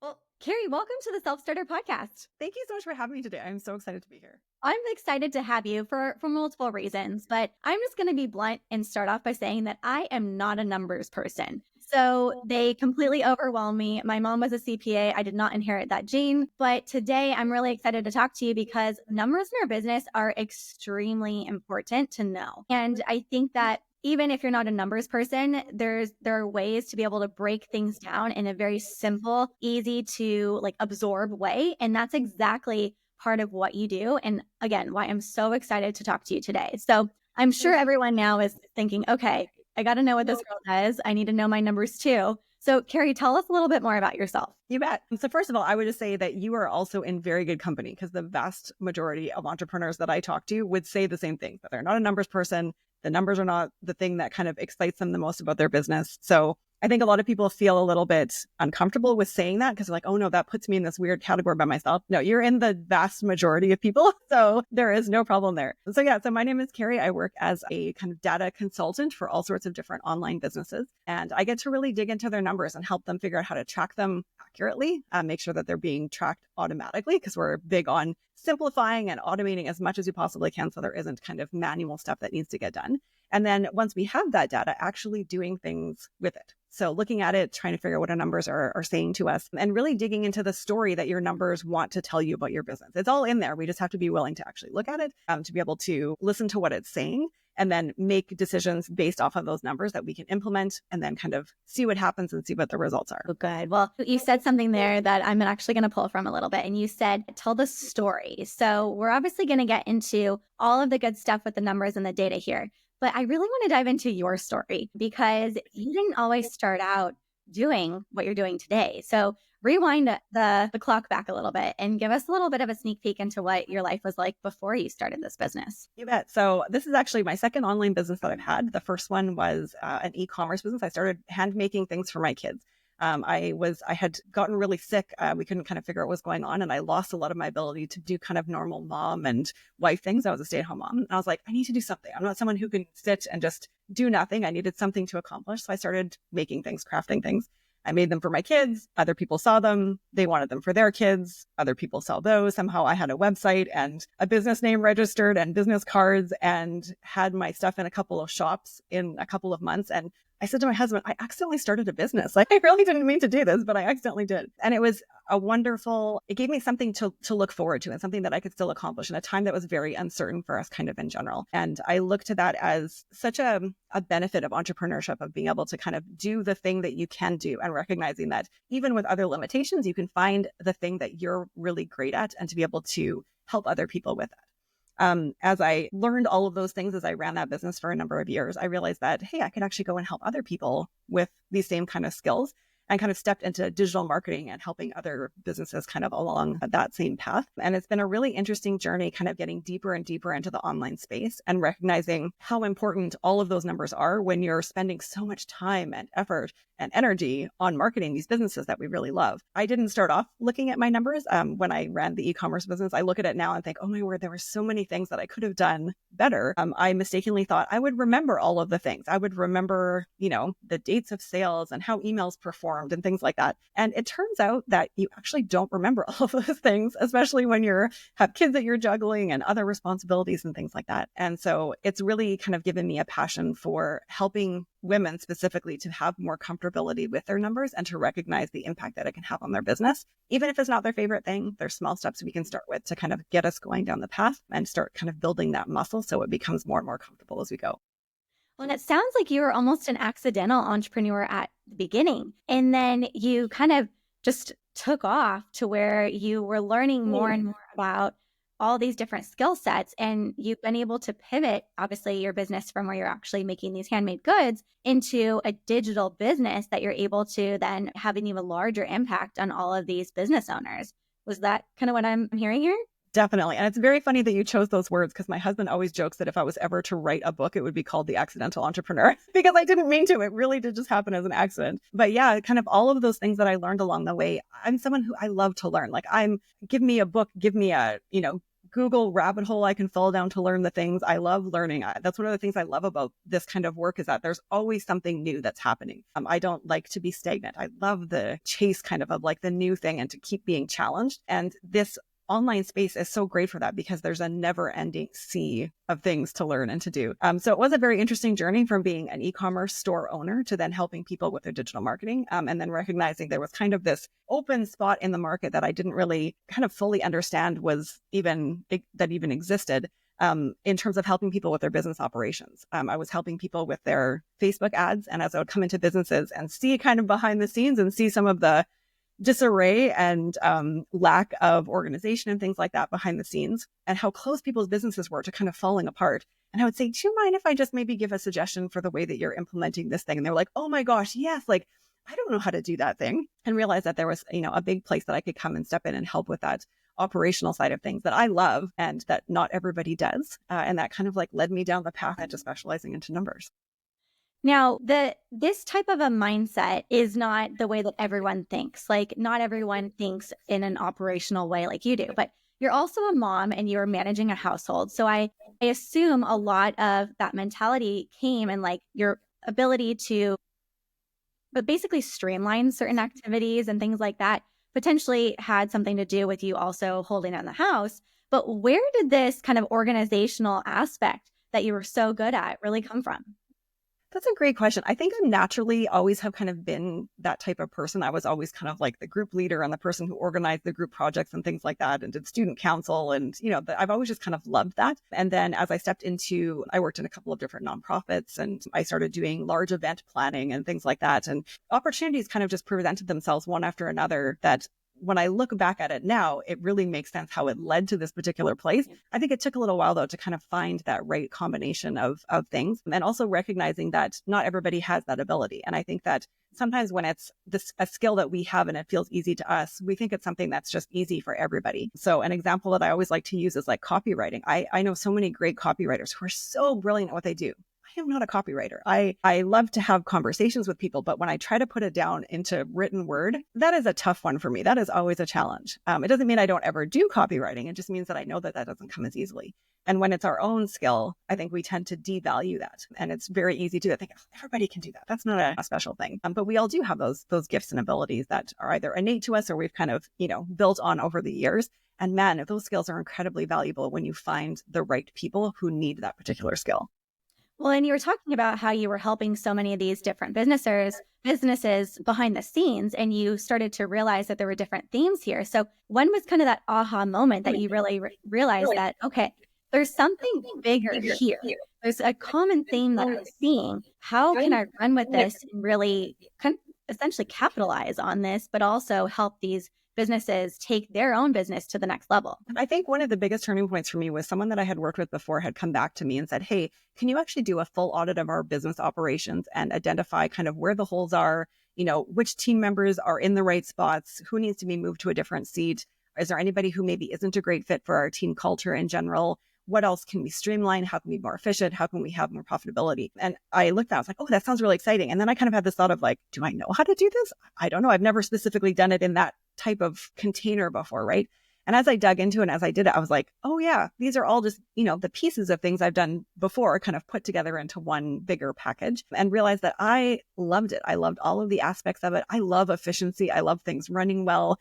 Well, Kari, welcome to the Self-Starter Podcast. Thank you so much for having me today. I'm so excited to be here. I'm excited to have you for multiple reasons, but I'm just going to be blunt and start off by saying that I am not a numbers person. So they completely overwhelm me. My mom was a CPA. I did not inherit that gene, but today I'm really excited to talk to you because numbers in our business are extremely important to know. And I think that even if you're not a numbers person, there are ways to be able to break things down in a very simple, easy to absorb way. And that's exactly part of what you do. And again, why I'm so excited to talk to you today. So I'm sure everyone now is thinking, okay, I got to know what this girl does. I need to know my numbers too. So Kari, tell us a little bit more about yourself. You bet. So first of all, I would just say that you are also in very good company because the vast majority of entrepreneurs that I talk to would say the same thing, that they're not a numbers person. The numbers are not the thing that kind of excites them the most about their business. So I think a lot of people feel a little bit uncomfortable with saying that because they're like, oh no, that puts me in this weird category by myself. No, you're in the vast majority of people. So there is no problem there. So my name is Kari. I work as a kind of data consultant for all sorts of different online businesses. And I get to really dig into their numbers and help them figure out how to track them accurately, make sure that they're being tracked automatically because we're big on simplifying and automating as much as you possibly can so there isn't kind of manual stuff that needs to get done. And then once we have that data, actually doing things with it. So looking at it, trying to figure out what our numbers are saying to us and really digging into the story that your numbers want to tell you about your business. It's all in there. We just have to be willing to actually look at it, to be able to listen to what it's saying and then make decisions based off of those numbers that we can implement and then kind of see what happens and see what the results are. Oh, good. Well, you said something there that I'm actually going to pull from a little bit. And you said, tell the story. So we're obviously going to get into all of the good stuff with the numbers and the data here. But I really want to dive into your story because you didn't always start out doing what you're doing today. So rewind the clock back a little bit and give us a little bit of a sneak peek into what your life was like before you started this business. You bet. So this is actually my second online business that I've had. The first one was an e-commerce business. I started hand making things for my kids. I had gotten really sick. We couldn't kind of figure out what was going on. And I lost a lot of my ability to do kind of normal mom and wife things. I was a stay-at-home mom. And I was like, I need to do something. I'm not someone who can sit and just do nothing. I needed something to accomplish. So I started making things, crafting things. I made them for my kids. Other people saw them. They wanted them for their kids. Other people saw those. Somehow I had a website and a business name registered and business cards and had my stuff in a couple of shops in a couple of months. And I said to my husband, I accidentally started a business. Like I really didn't mean to do this, but I accidentally did. And it was it gave me something to look forward to and something that I could still accomplish in a time that was very uncertain for us kind of in general. And I looked to that as such a benefit of entrepreneurship, of being able to kind of do the thing that you can do and recognizing that even with other limitations, you can find the thing that you're really great at and to be able to help other people with it. As I learned all of those things as I ran that business for a number of years, I realized that, hey, I could actually go and help other people with these same kind of skills and kind of stepped into digital marketing and helping other businesses kind of along that same path. And it's been a really interesting journey, kind of getting deeper and deeper into the online space and recognizing how important all of those numbers are when you're spending so much time and effort and energy on marketing these businesses that we really love. I didn't start off looking at my numbers when I ran the e-commerce business. I look at it now and think, oh my word, there were so many things that I could have done better. I mistakenly thought I would remember all of the things. I would remember, the dates of sales and how emails performed and things like that. And it turns out that you actually don't remember all of those things, especially when you have kids that you're juggling and other responsibilities and things like that. And so it's really kind of given me a passion for helping women specifically to have more comfortability with their numbers and to recognize the impact that it can have on their business. Even if it's not their favorite thing, there's small steps we can start with to kind of get us going down the path and start kind of building that muscle so it becomes more and more comfortable as we go. Well, and it sounds like you were almost an accidental entrepreneur at the beginning, and then you kind of just took off to where you were learning more and more about all these different skill sets, and you've been able to pivot, obviously, your business from where you're actually making these handmade goods into a digital business that you're able to then have an even larger impact on all of these business owners. Was that kind of what I'm hearing here? Definitely. And it's very funny that you chose those words because my husband always jokes that if I was ever to write a book, it would be called The Accidental Entrepreneur because I didn't mean to. It really did just happen as an accident. But yeah, kind of all of those things that I learned along the way. I'm someone who I love to learn. Like give me a book, give me a, Google rabbit hole I can fall down to learn the things. I love learning. That's one of the things I love about this kind of work, is that there's always something new that's happening. I don't like to be stagnant. I love the chase kind of like the new thing and to keep being challenged. And this online space is so great for that, because there's a never ending sea of things to learn and to do. So it was a very interesting journey from being an e-commerce store owner to then helping people with their digital marketing. And then recognizing there was kind of this open spot in the market that I didn't really kind of fully understand that even existed. In terms of helping people with their business operations. I was helping people with their Facebook ads. And as I would come into businesses and see kind of behind the scenes and see some of the disarray and lack of organization and things like that behind the scenes, and how close people's businesses were to kind of falling apart. And I would say, do you mind if I just maybe give a suggestion for the way that you're implementing this thing? And they were like, oh my gosh, yes. Like, I don't know how to do that thing. And realized that there was, a big place that I could come and step in and help with that operational side of things that I love and that not everybody does. And that kind of like led me down the path into specializing into numbers. Now, this type of a mindset is not the way that everyone thinks. Like, not everyone thinks in an operational way like you do, but you're also a mom and you're managing a household. So I assume a lot of that mentality came in like your ability to, but basically streamline certain activities and things like that potentially had something to do with you also holding down the house. But where did this kind of organizational aspect that you were so good at really come from? That's a great question. I think I naturally always have kind of been that type of person. I was always kind of like the group leader and the person who organized the group projects and things like that, and did student council. And, I've always just kind of loved that. And then as I I worked in a couple of different nonprofits, and I started doing large event planning and things like that. And opportunities kind of just presented themselves one after another that, when I look back at it now, it really makes sense how it led to this particular place. I think it took a little while, though, to kind of find that right combination of things, and also recognizing that not everybody has that ability. And I think that sometimes when it's a skill that we have and it feels easy to us, we think it's something that's just easy for everybody. So an example that I always like to use is like copywriting. I know so many great copywriters who are so brilliant at what they do. I am not a copywriter. I love to have conversations with people, but when I try to put it down into written word, that is a tough one for me. That is always a challenge. It doesn't mean I don't ever do copywriting. It just means that I know that doesn't come as easily. And when it's our own skill, I think we tend to devalue that. And it's very easy to think, oh, everybody can do that. That's not a special thing. But we all do have those gifts and abilities that are either innate to us or we've kind of, built on over the years. And man, those skills are incredibly valuable when you find the right people who need that particular skill. Well, and you were talking about how you were helping so many of these different businesses behind the scenes, and you started to realize that there were different themes here. So when was kind of that aha moment that you really realized that, okay, there's something bigger here. There's a common theme that I'm seeing. How can I run with this and really essentially capitalize on this, but also help these businesses take their own business to the next level? I think one of the biggest turning points for me was someone that I had worked with before had come back to me and said, hey, can you actually do a full audit of our business operations and identify kind of where the holes are, which team members are in the right spots, who needs to be moved to a different seat? Is there anybody who maybe isn't a great fit for our team culture in general? What else can we streamline? How can we be more efficient? How can we have more profitability? And I looked at it, I was like, oh, that sounds really exciting. And then I kind of had this thought of like, do I know how to do this? I don't know. I've never specifically done it in that type of container before, right? And as I dug into it and as I did it, I was like, oh yeah, these are all just, the pieces of things I've done before kind of put together into one bigger package, and realized that I loved it. I loved all of the aspects of it. I love efficiency. I love things running well.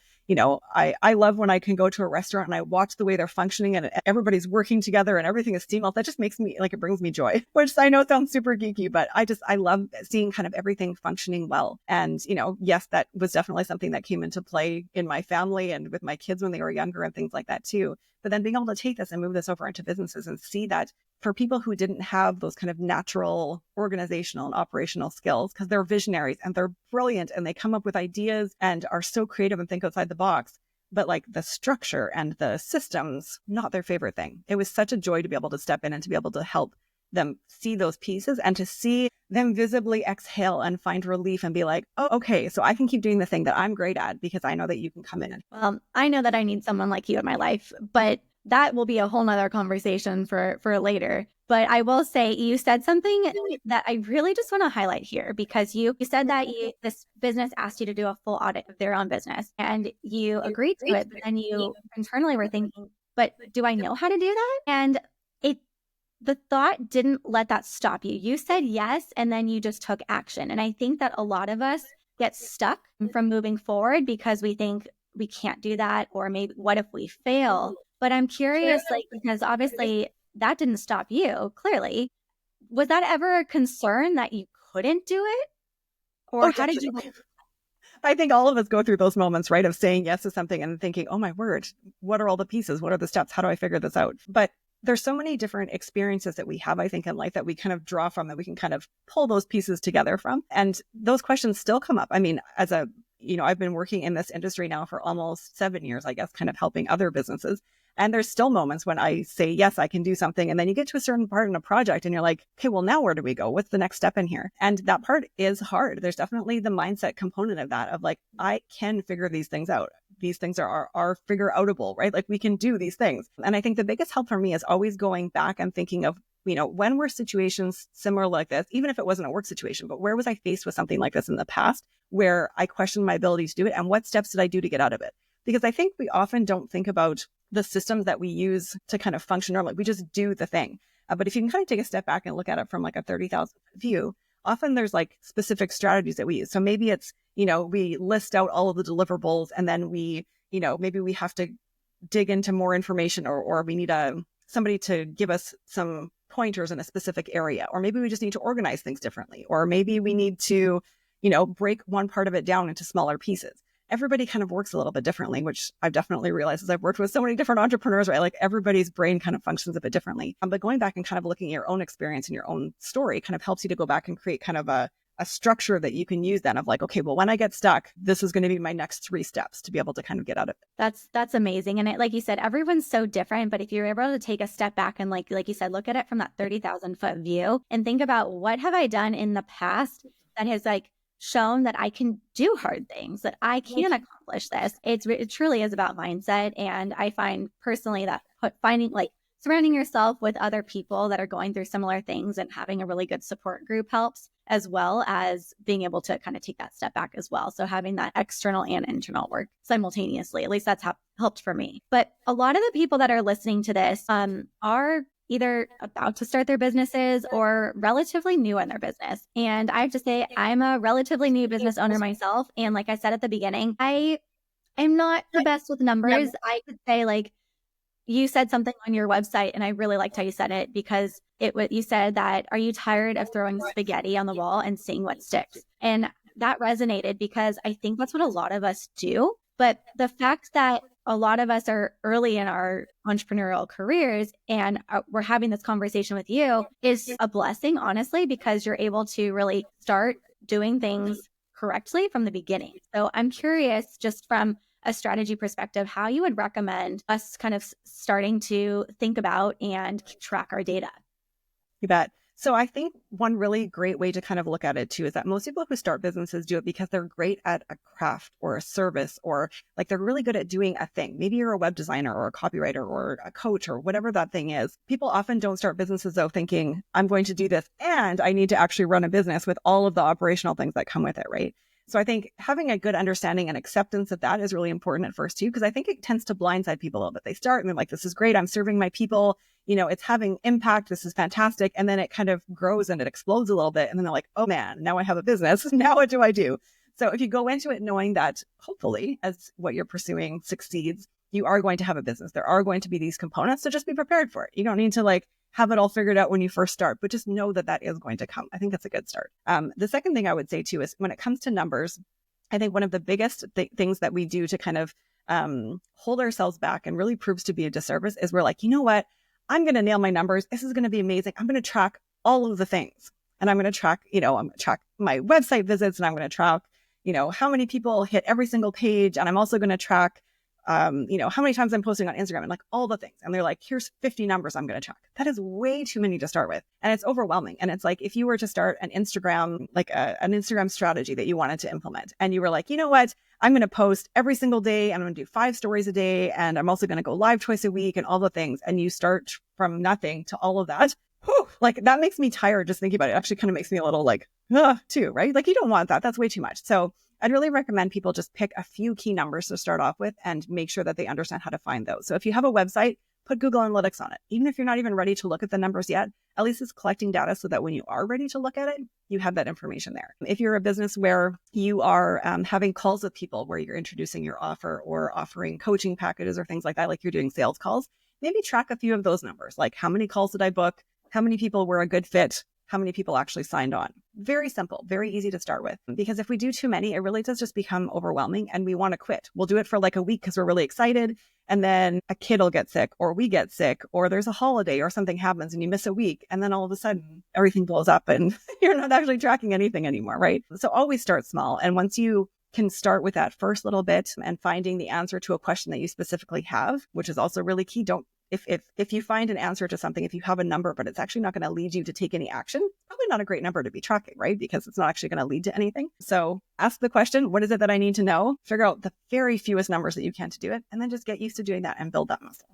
I love when I can go to a restaurant and I watch the way they're functioning and everybody's working together and everything is seamless. That just makes me it brings me joy, which I know sounds super geeky, but I love seeing kind of everything functioning well. And, yes, that was definitely something that came into play in my family and with my kids when they were younger and things like that too. But then being able to take this and move this over into businesses and see that for people who didn't have those kind of natural organizational and operational skills, because they're visionaries and they're brilliant and they come up with ideas and are so creative and think outside the box, but like the structure and the systems, not their favorite thing. It was such a joy to be able to step in and to be able to help them see those pieces and to see them visibly exhale and find relief and be like, oh, okay, so I can keep doing the thing that I'm great at because I know that you can come in. Well, I know that I need someone like you in my life, but that will be a whole nother conversation for later. But I will say you said something that I really just want to highlight here, because you said that this business asked you to do a full audit of their own business and you agreed to it, but then you internally were thinking, but do I know how to do that? And the thought didn't let that stop you. You said yes, and then you just took action. And I think that a lot of us get stuck from moving forward because we think we can't do that, or maybe what if we fail? But I'm curious, like, because obviously that didn't stop you, clearly. Was that ever a concern that you couldn't do it? Or how did you? I think all of us go through those moments, right, of saying yes to something and thinking, oh my word, what are all the pieces? What are the steps? How do I figure this out? But there's so many different experiences that we have, I think, in life that we kind of draw from, that we can kind of pull those pieces together from. And those questions still come up. I mean, I've been working in this industry now for almost 7 years, I guess, kind of helping other businesses. And there's still moments when I say, yes, I can do something. And then you get to a certain part in a project and you're like, okay, well, now where do we go? What's the next step in here? And that part is hard. There's definitely the mindset component of that, of like, I can figure these things out. These things are figure outable, right? Like we can do these things. And I think the biggest help for me is always going back and thinking of, when were situations similar like this, even if it wasn't a work situation, but where was I faced with something like this in the past where I questioned my ability to do it? And what steps did I do to get out of it? Because I think we often don't think about the systems that we use to kind of function normally. We just do the thing. But if you can kind of take a step back and look at it from like a 30,000 view, often there's like specific strategies that we use. So maybe it's, we list out all of the deliverables, and then we, maybe we have to dig into more information, or we need somebody to give us some pointers in a specific area, or maybe we just need to organize things differently, or maybe we need to, break one part of it down into smaller pieces. Everybody kind of works a little bit differently, which I've definitely realized as I've worked with so many different entrepreneurs, right? Like everybody's brain kind of functions a bit differently. But going back and kind of looking at your own experience and your own story kind of helps you to go back and create kind of a structure that you can use then, of like, okay, well, when I get stuck, this is going to be my next 3 steps to be able to kind of get out of it. That's amazing. And like you said, everyone's so different, but if you're able to take a step back and like you said, look at it from that 30,000 foot view and think about what have I done in the past that has like shown that I can do hard things, that I can accomplish this. It truly is about mindset. And I find personally that surrounding yourself with other people that are going through similar things and having a really good support group helps, as well as being able to kind of take that step back as well. So having that external and internal work simultaneously, at least that's helped for me. But a lot of the people that are listening to this are either about to start their businesses or relatively new in their business. And I have to say, I'm a relatively new business owner myself. And like I said at the beginning, I am not the best with numbers. I could say, like, you said something on your website, and I really liked how you said it, because you said that, are you tired of throwing spaghetti on the wall and seeing what sticks? And that resonated because I think that's what a lot of us do. But the fact that a lot of us are early in our entrepreneurial careers and we're having this conversation with you is a blessing, honestly, because you're able to really start doing things correctly from the beginning. So I'm curious, just from a strategy perspective, how you would recommend us kind of starting to think about and track our data. You bet. So I think one really great way to kind of look at it too is that most people who start businesses do it because they're great at a craft or a service, or like they're really good at doing a thing. Maybe you're a web designer or a copywriter or a coach or whatever that thing is. People often don't start businesses though thinking, I'm going to do this and I need to actually run a business with all of the operational things that come with it, right? So I think having a good understanding and acceptance of that is really important at first too, because I think it tends to blindside people a little bit. They start and they're like, this is great. I'm serving my people. It's having impact. This is fantastic. And then it kind of grows and it explodes a little bit. And then they're like, oh man, now I have a business. Now what do I do? So if you go into it knowing that hopefully as what you're pursuing succeeds, you are going to have a business. There are going to be these components. So just be prepared for it. You don't need to like have it all figured out when you first start, but just know that that is going to come. I think that's a good start. The second thing I would say too is when it comes to numbers, I think one of the biggest things that we do to kind of hold ourselves back and really proves to be a disservice is we're like, you know what? I'm going to nail my numbers. This is going to be amazing. I'm going to track all of the things. And I'm going to track, I'm going to track my website visits, and I'm going to track, how many people hit every single page. And I'm also going to track, how many times I'm posting on Instagram and like all the things. And they're like, here's 50 numbers I'm going to track. That is way too many to start with. And it's overwhelming. And it's like, if you were to start an Instagram, like an Instagram strategy that you wanted to implement, and you were like, you know what, I'm going to post every single day. And I'm going to do 5 stories a day. And I'm also going to go live twice a week and all the things. And you start from nothing to all of that. Whew, like that makes me tired just thinking about it. It actually kind of makes me a little like, too, right? Like you don't want that. That's way too much. So I'd really recommend people just pick a few key numbers to start off with and make sure that they understand how to find those. So if you have a website, put Google Analytics on it. Even if you're not even ready to look at the numbers yet, at least it's collecting data so that when you are ready to look at it, you have that information there. If you're a business where you are having calls with people where you're introducing your offer or offering coaching packages or things like that, like you're doing sales calls, maybe track a few of those numbers. Like how many calls did I book? How many people were a good fit? How many people actually signed on? Very simple, very easy to start with. Because if we do too many, it really does just become overwhelming and we want to quit. We'll do it for like a week because we're really excited. And then a kid will get sick or we get sick or there's a holiday or something happens and you miss a week. And then all of a sudden everything blows up and you're not actually tracking anything anymore, right? So always start small. And once you can start with that first little bit and finding the answer to a question that you specifically have, which is also really key. If you find an answer to something, if you have a number, but it's actually not going to lead you to take any action, probably not a great number to be tracking, right? Because it's not actually going to lead to anything. So ask the question, what is it that I need to know? Figure out the very fewest numbers that you can to do it, and then just get used to doing that and build that muscle.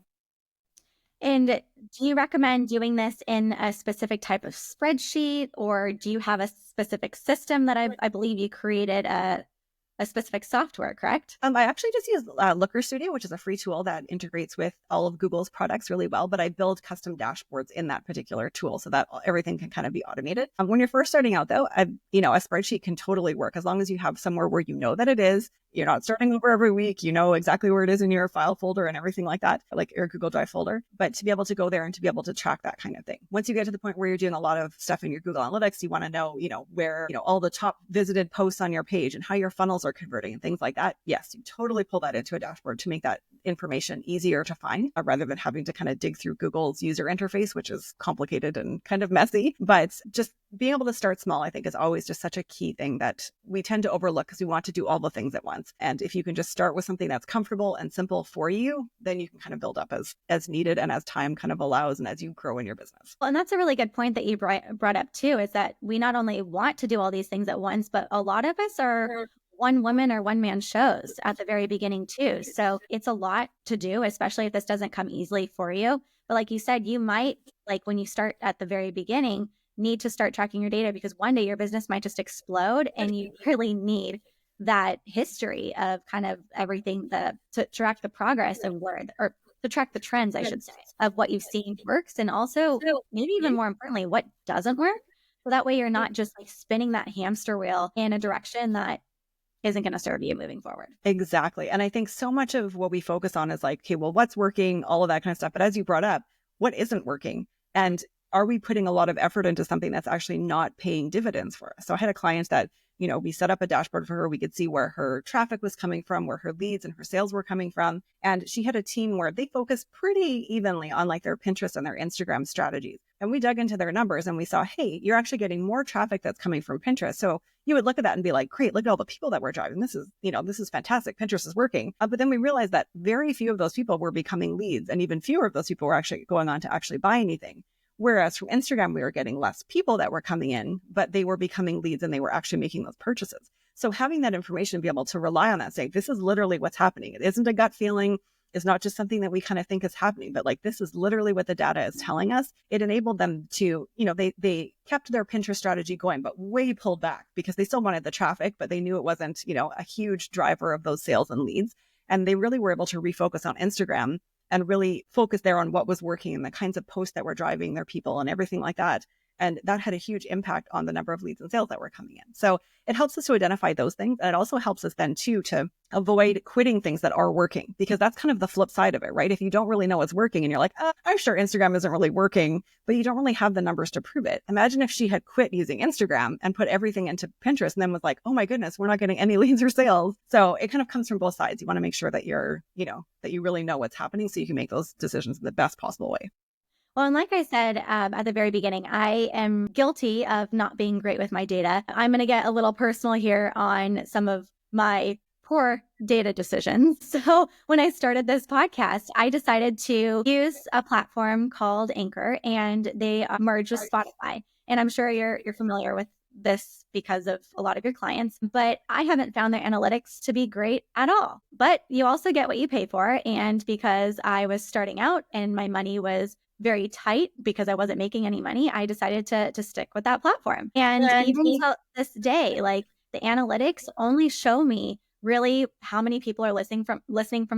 And do you recommend doing this in a specific type of spreadsheet, or do you have a specific system that I believe you created a specific software, correct? I actually just use Looker Studio, which is a free tool that integrates with all of Google's products really well, but I build custom dashboards in that particular tool so that everything can kind of be automated. When you're first starting out though, a spreadsheet can totally work as long as you have somewhere where you know that it is. You're not starting over every week. You know exactly where it is in your file folder and everything like that, like your Google Drive folder. But to be able to go there and to be able to track that kind of thing. Once you get to the point where you're doing a lot of stuff in your Google Analytics, you want to know, where, all the top visited posts on your page and how your funnels are converting and things like that. Yes, you totally pull that into a dashboard to make that information easier to find rather than having to kind of dig through Google's user interface, which is complicated and kind of messy. But just being able to start small, I think, is always just such a key thing that we tend to overlook because we want to do all the things at once. And if you can just start with something that's comfortable and simple for you, then you can kind of build up as needed and as time kind of allows and as you grow in your business. Well, and that's a really good point that you brought up too, is that we not only want to do all these things at once, but a lot of us are one woman or one man shows at the very beginning too. So it's a lot to do, especially if this doesn't come easily for you. But like you said, you might, like when you start at the very beginning, need to start tracking your data because one day your business might just explode and you really need that history of kind of everything to track the progress of or to track the trends, I should say, of what you've seen works and also maybe even more importantly, what doesn't work. So that way you're not just like spinning that hamster wheel in a direction that isn't going to serve you moving forward. Exactly. And I think so much of what we focus on is like, okay, well, what's working, all of that kind of stuff. But as you brought up, what isn't working? And are we putting a lot of effort into something that's actually not paying dividends for us? So I had a client that, we set up a dashboard for her. We could see where her traffic was coming from, where her leads and her sales were coming from. And she had a team where they focused pretty evenly on like their Pinterest and their Instagram strategies. And we dug into their numbers and we saw, hey, you're actually getting more traffic that's coming from Pinterest. So you would look at that and be like, great, look at all the people that we're driving. This is fantastic. Pinterest is working. But then we realized that very few of those people were becoming leads and even fewer of those people were actually going on to actually buy anything. Whereas from Instagram, we were getting less people that were coming in, but they were becoming leads and they were actually making those purchases. So having that information, be able to rely on that, say, this is literally what's happening. It isn't a gut feeling. It's not just something that we kind of think is happening, but like, this is literally what the data is telling us. It enabled them to, they kept their Pinterest strategy going, but way pulled back because they still wanted the traffic, but they knew it wasn't, a huge driver of those sales and leads. And they really were able to refocus on Instagram and really focus there on what was working and the kinds of posts that were driving their people and everything like that. And that had a huge impact on the number of leads and sales that were coming in. So it helps us to identify those things. And it also helps us then too, to avoid quitting things that are working, because that's kind of the flip side of it, right? If you don't really know what's working and you're like, I'm sure Instagram isn't really working, but you don't really have the numbers to prove it. Imagine if she had quit using Instagram and put everything into Pinterest and then was like, oh my goodness, we're not getting any leads or sales. So it kind of comes from both sides. You want to make sure that that you really know what's happening so you can make those decisions in the best possible way. Well, and like I said at the very beginning, I am guilty of not being great with my data. I'm going to get a little personal here on some of my poor data decisions. So when I started this podcast, I decided to use a platform called Anchor, and they merged with Spotify. And I'm sure you're familiar with this because of a lot of your clients, but I haven't found their analytics to be great at all. But you also get what you pay for. And because I was starting out and my money was very tight because I wasn't making any money, I decided to stick with that platform. And even to this day, like the analytics only show me really how many people are listening from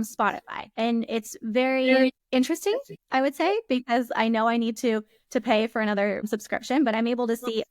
Spotify. And it's very interesting, I would say, because I know I need to pay for another subscription, but I'm able to see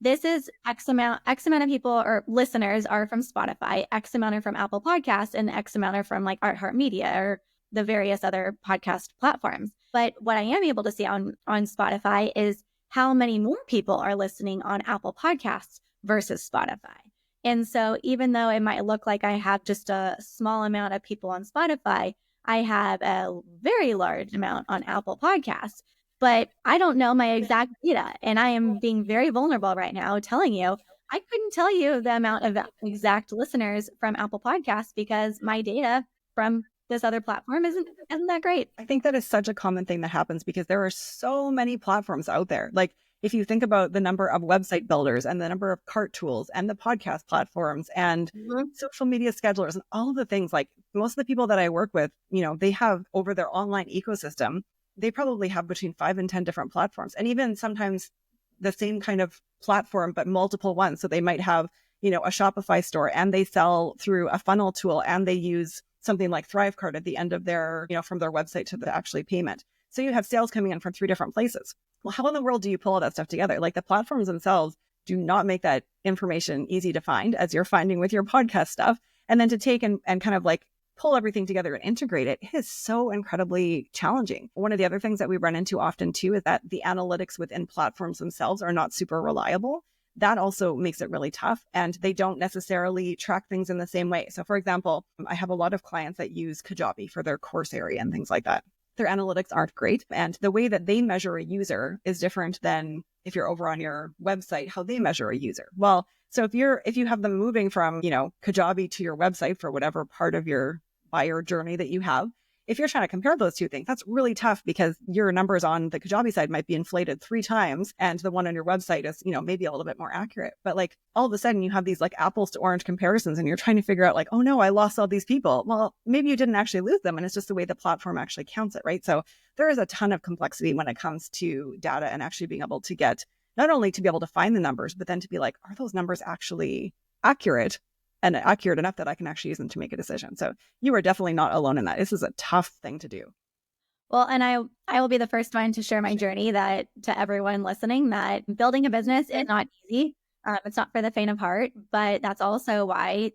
this is X amount of people or listeners are from Spotify, X amount are from Apple Podcasts, and X amount are from like iHeartMedia or the various other podcast platforms. But what I am able to see on Spotify is how many more people are listening on Apple Podcasts versus Spotify. And so even though it might look like I have just a small amount of people on Spotify, I have a very large amount on Apple Podcasts. But I don't know my exact data. And I am being very vulnerable right now telling you, I couldn't tell you the amount of exact listeners from Apple Podcasts because my data from this other platform isn't that great. I think that is such a common thing that happens because there are so many platforms out there. Like if you think about the number of website builders and the number of cart tools and the podcast platforms and social media schedulers and all of the things, like most of the people that I work with, they have over their online ecosystem, they probably have between 5 and 10 different platforms, and even sometimes the same kind of platform, but multiple ones. So they might have, a Shopify store and they sell through a funnel tool and they use something like ThriveCart at the end of their, from their website to the actually payment. So you have sales coming in from 3 different places. Well, how in the world do you pull all that stuff together? Like the platforms themselves do not make that information easy to find, as you're finding with your podcast stuff. And then to take and kind of like pull everything together and integrate it is so incredibly challenging. One of the other things that we run into often too is that the analytics within platforms themselves are not super reliable. That also makes it really tough, and they don't necessarily track things in the same way. So for example, I have a lot of clients that use Kajabi for their course area and things like that. Their analytics aren't great, and the way that they measure a user is different than if you're over on your website, how they measure a user. Well, so if you have them moving from, Kajabi to your website for whatever part of your buyer journey that you have, if you're trying to compare those two things, that's really tough because your numbers on the Kajabi side might be inflated 3 times and the one on your website is, maybe a little bit more accurate. But like all of a sudden you have these like apples to orange comparisons and you're trying to figure out like, oh no, I lost all these people. Well, maybe you didn't actually lose them, and it's just the way the platform actually counts it, right? So there is a ton of complexity when it comes to data and actually being able to get, not only to be able to find the numbers, but then to be like, are those numbers actually accurate? And accurate enough that I can actually use them to make a decision. So you are definitely not alone in that. This is a tough thing to do. Well, and I will be the first one to share my journey that to everyone listening that building a business is not easy. It's not for the faint of heart, but that's also why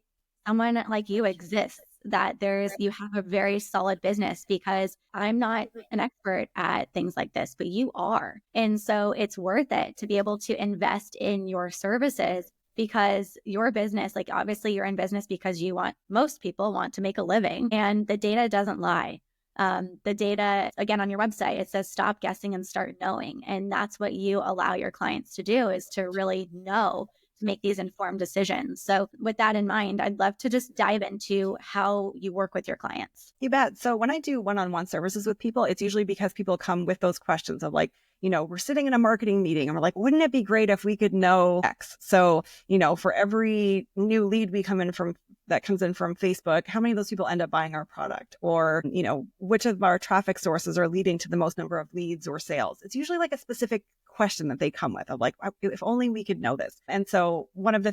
someone like you exists, that you have a very solid business, because I'm not an expert at things like this, but you are. And so it's worth it to be able to invest in your services, because your business, like obviously you're in business because most people want to make a living, and the data doesn't lie. The data, again, on your website, it says stop guessing and start knowing. And that's what you allow your clients to do, is to really know, to make these informed decisions. So with that in mind, I'd love to just dive into how you work with your clients. You bet. So when I do one-on-one services with people, it's usually because people come with those questions of like, we're sitting in a marketing meeting and we're like, wouldn't it be great if we could know X? So, for every new lead that comes in from Facebook, how many of those people end up buying our product? Or, which of our traffic sources are leading to the most number of leads or sales? It's usually like a specific question that they come with of like, if only we could know this. And so one of the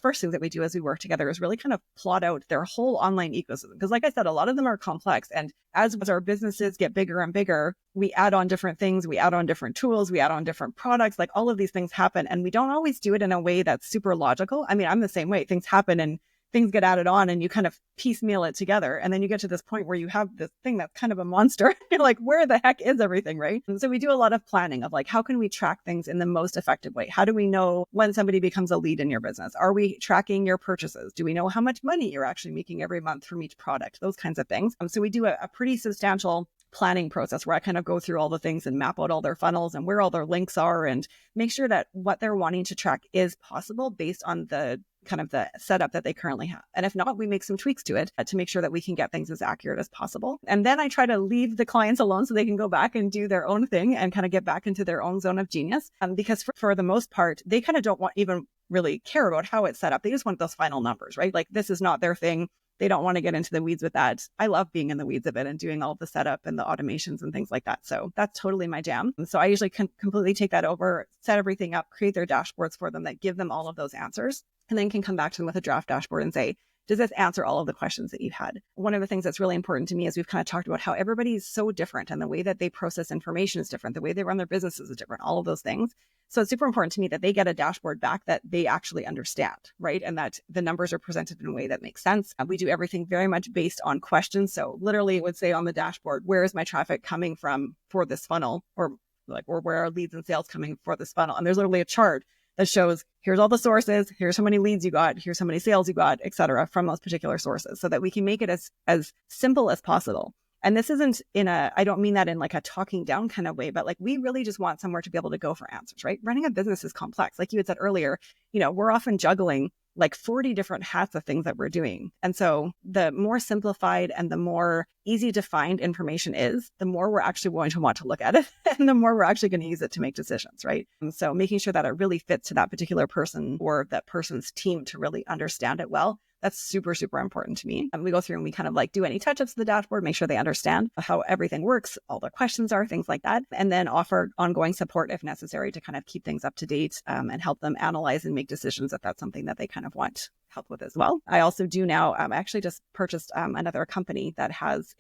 first things that we do as we work together is really kind of plot out their whole online ecosystem. Because like I said, a lot of them are complex. And as our businesses get bigger and bigger, we add on different things, we add on different tools, we add on different products, like all of these things happen. And we don't always do it in a way that's super logical. I mean, I'm the same way. Things happen and things get added on and you kind of piecemeal it together. And then you get to this point where you have this thing that's kind of a monster. You're like, where the heck is everything, right? And so we do a lot of planning of like, how can we track things in the most effective way? How do we know when somebody becomes a lead in your business? Are we tracking your purchases? Do we know how much money you're actually making every month from each product? Those kinds of things. So we do a pretty substantial planning process where I kind of go through all the things and map out all their funnels and where all their links are and make sure that what they're wanting to track is possible based on the kind of the setup that they currently have. And if not, we make some tweaks to it to make sure that we can get things as accurate as possible. And then I try to leave the clients alone so they can go back and do their own thing and kind of get back into their own zone of genius. Because for the most part, they kind of don't even really care about how it's set up. They just want those final numbers, right? Like this is not their thing. They don't want to get into the weeds with that. I love being in the weeds of it and doing all the setup and the automations and things like that. So that's totally my jam. And so I usually completely take that over, set everything up, create their dashboards for them that give them all of those answers. and then can come back to them with a draft dashboard and say, does this answer all of the questions that you've had? One of the things that's really important to me is we've kind of talked about how everybody's so different and the way that they process information is different. The way they run their businesses is different, all of those things. So it's super important to me that they get a dashboard back that they actually understand, right? And that the numbers are presented in a way that makes sense. We do everything very much based on questions. So literally it would say on the dashboard, where is my traffic coming from for this funnel? Or where are leads and sales coming for this funnel? And there's literally a chart that shows here's all the sources, here's how many leads you got, here's how many sales you got, et cetera, from those particular sources, so that we can make it as simple as possible. And this isn't I don't mean that in like a talking down kind of way, but like we really just want somewhere to be able to go for answers, right? Running a business is complex. Like you had said earlier, we're often juggling like 40 different hats of things that we're doing. And so the more simplified and the more easy to find information is, the more we're actually going to want to look at it and the more we're actually going to use it to make decisions, right? And so making sure that it really fits to that particular person or that person's team to really understand it well. That's super, super important to me. And we go through and we kind of like do any touch-ups to the dashboard, make sure they understand how everything works, all the questions are, things like that, and then offer ongoing support if necessary to kind of keep things up to date and help them analyze and make decisions if that's something that they kind of want help with as well. I also do now, I actually just purchased another company that has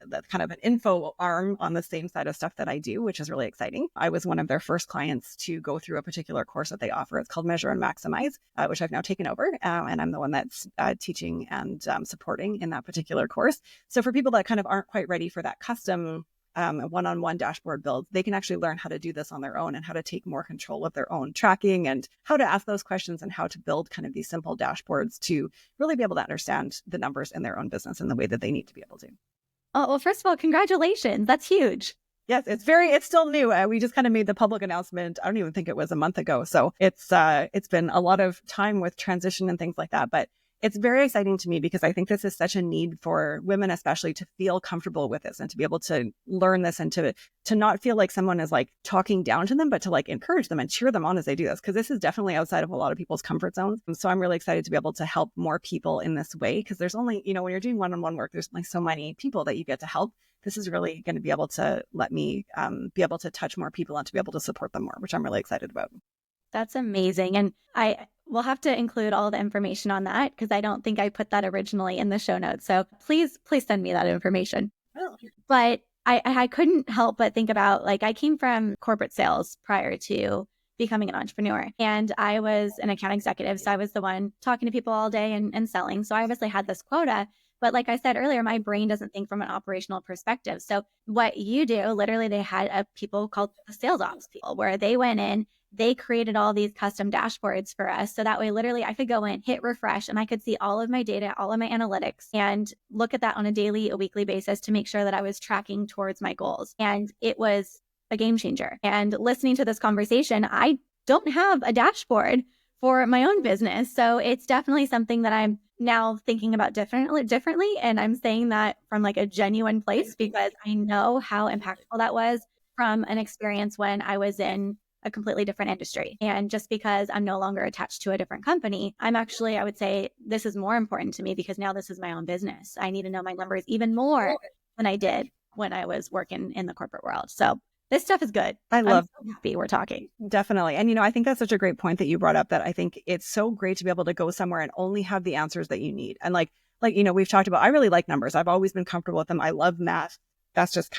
that's kind of an info arm on the same side of stuff that I do, which is really exciting. I was one of their first clients to go through a particular course that they offer. It's called Measure and Maximize, which I've now taken over. And I'm the one that's teaching and supporting in that particular course. So for people that kind of aren't quite ready for that custom one-on-one dashboard build, they can actually learn how to do this on their own and how to take more control of their own tracking and how to ask those questions and how to build kind of these simple dashboards to really be able to understand the numbers in their own business in the way that they need to be able to. Oh, well, first of all, congratulations. That's huge. Yes, it's still new. We just kind of made the public announcement. I don't even think it was a month ago. So it's been a lot of time with transition and things like that. But it's very exciting to me because I think this is such a need for women, especially to feel comfortable with this and to be able to learn this and to not feel like someone is like talking down to them, but to like encourage them and cheer them on as they do this. Because this is definitely outside of a lot of people's comfort zones. And so I'm really excited to be able to help more people in this way because there's only, when you're doing one-on-one work, there's like so many people that you get to help. This is really going to be able to let me be able to touch more people and to be able to support them more, which I'm really excited about. That's amazing. And I will have to include all the information on that because I don't think I put that originally in the show notes. So please send me that information. Oh. But I couldn't help but think about, like, I came from corporate sales prior to becoming an entrepreneur. And I was an account executive. So I was the one talking to people all day and selling. So I obviously had this quota. But like I said earlier, my brain doesn't think from an operational perspective. So what you do, literally, they had people called the sales ops people where they went in, they created all these custom dashboards for us. So that way, literally, I could go in, hit refresh, and I could see all of my data, all of my analytics, and look at that on a daily, a weekly basis to make sure that I was tracking towards my goals. And it was a game changer. And listening to this conversation, I don't have a dashboard for my own business. So it's definitely something that I'm now thinking about differently. And I'm saying that from like a genuine place because I know how impactful that was from an experience when I was in a completely different industry. And just because I'm no longer attached to a different company, I'm actually, I would say this is more important to me because now this is my own business. I need to know my numbers even more than I did when I was working in the corporate world. So this stuff is good. I'm so happy we're talking. Definitely. And, I think that's such a great point that you brought up that I think it's so great to be able to go somewhere and only have the answers that you need. And like, we've talked about, I really like numbers. I've always been comfortable with them. I love math. That's just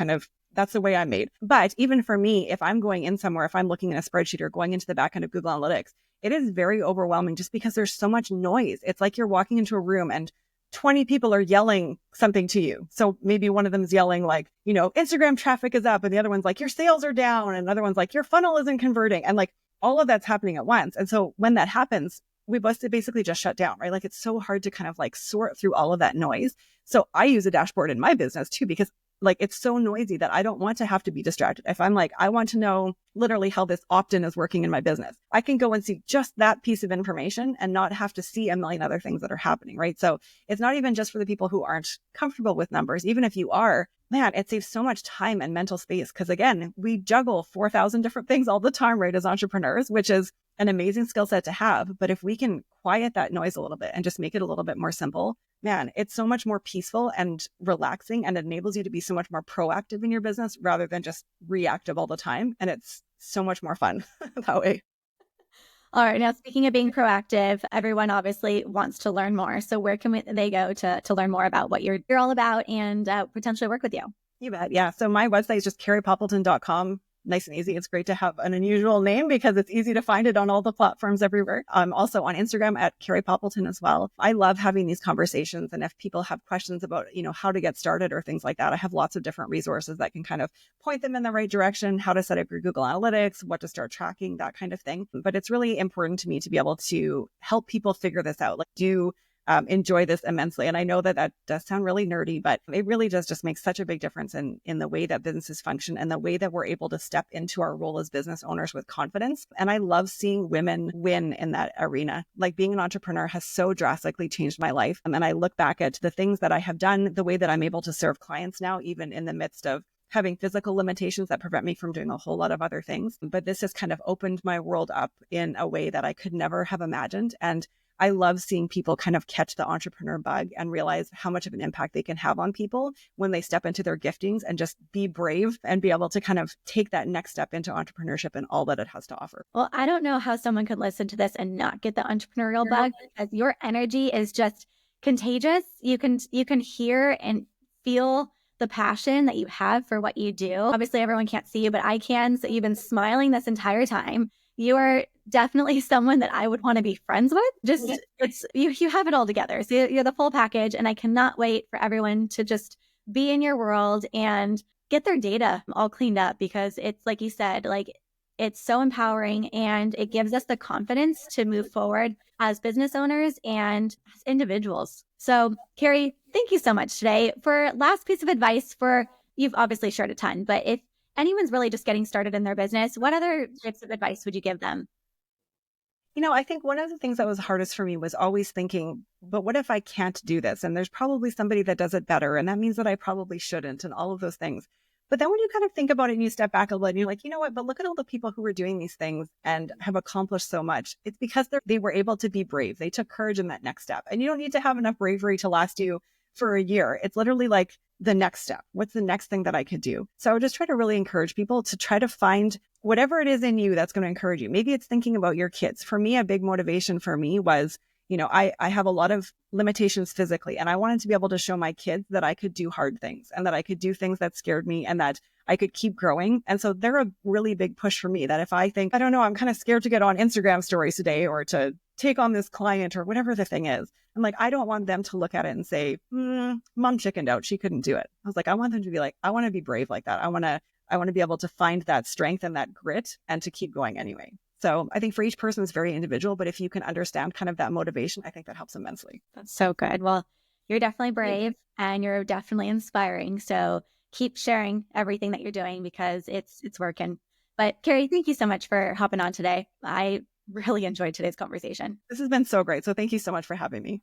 that's the way I'm made. But even for me, if I'm going in somewhere, if I'm looking in a spreadsheet or going into the back end of Google Analytics, it is very overwhelming just because there's so much noise. It's like you're walking into a room and 20 people are yelling something to you. So maybe one of them is yelling like, Instagram traffic is up. And the other one's like, your sales are down. And another one's like, your funnel isn't converting. And like all of that's happening at once. And so when that happens, we basically just shut down, right? Like it's so hard to kind of like sort through all of that noise. So I use a dashboard in my business too, because like it's so noisy that I don't want to have to be distracted. If I'm like, I want to know literally how this opt-in is working in my business, I can go and see just that piece of information and not have to see a million other things that are happening, right? So it's not even just for the people who aren't comfortable with numbers. Even if you are, man, it saves so much time and mental space. Because again, we juggle 4,000 different things all the time, right? As entrepreneurs, which is an amazing skill set to have. But if we can quiet that noise a little bit and just make it a little bit more simple, man, it's so much more peaceful and relaxing and it enables you to be so much more proactive in your business rather than just reactive all the time. And it's so much more fun that way. All right. Now, speaking of being proactive, everyone obviously wants to learn more. So where can they go to learn more about what you're all about and potentially work with you? You bet. Yeah. So my website is just karipoppleton.com. Nice and easy. It's great to have an unusual name because it's easy to find it on all the platforms everywhere. I'm also on Instagram at Kari Poppleton as well. I love having these conversations. And if people have questions about, how to get started or things like that, I have lots of different resources that can kind of point them in the right direction, how to set up your Google Analytics, what to start tracking, that kind of thing. But it's really important to me to be able to help people figure this out. Like, enjoy this immensely. And I know that that does sound really nerdy, but it really does just make such a big difference in the way that businesses function and the way that we're able to step into our role as business owners with confidence. And I love seeing women win in that arena. Like, being an entrepreneur has so drastically changed my life. And I look back at the things that I have done, the way that I'm able to serve clients now, even in the midst of having physical limitations that prevent me from doing a whole lot of other things. But this has kind of opened my world up in a way that I could never have imagined. And I love seeing people kind of catch the entrepreneur bug and realize how much of an impact they can have on people when they step into their giftings and just be brave and be able to kind of take that next step into entrepreneurship and all that it has to offer. Well, I don't know how someone could listen to this and not get the entrepreneurial bug, because your energy is just contagious. You can hear and feel the passion that you have for what you do. Obviously, everyone can't see you, but I can. So you've been smiling this entire time. You are definitely someone that I would want to be friends with. Just you have it all together. So you're the full package, and I cannot wait for everyone to just be in your world and get their data all cleaned up, because it's like you said, like, it's so empowering and it gives us the confidence to move forward as business owners and as individuals. So, Kari, thank you so much today. For last piece of advice, you've obviously shared a ton, but if anyone's really just getting started in their business, what other types of advice would you give them? I think one of the things that was hardest for me was always thinking, but what if I can't do this? And there's probably somebody that does it better. And that means that I probably shouldn't, and all of those things. But then when you kind of think about it and you step back a little and you're like, you know what, but look at all the people who were doing these things and have accomplished so much. It's because they were able to be brave. They took courage in that next step. And you don't need to have enough bravery to last you for a year. It's literally like the next step. What's the next thing that I could do? So I would just try to really encourage people to try to find whatever it is in you that's going to encourage you. Maybe it's thinking about your kids. For me, a big motivation for me was, I have a lot of limitations physically, and I wanted to be able to show my kids that I could do hard things and that I could do things that scared me and that I could keep growing. And so they're a really big push for me, that if I think, I don't know, I'm kind of scared to get on Instagram stories today or to take on this client or whatever the thing is. I'm like, I don't want them to look at it and say, Mom chickened out. She couldn't do it. I was like, I want them to be like, I want to be brave like that. I want to be able to find that strength and that grit and to keep going anyway. So I think for each person it's very individual, but if you can understand kind of that motivation, I think that helps immensely. That's so good. Well, you're definitely brave and you're definitely inspiring. So keep sharing everything that you're doing, because it's working. But Kari, thank you so much for hopping on today. I really enjoyed today's conversation. This has been so great. So thank you so much for having me.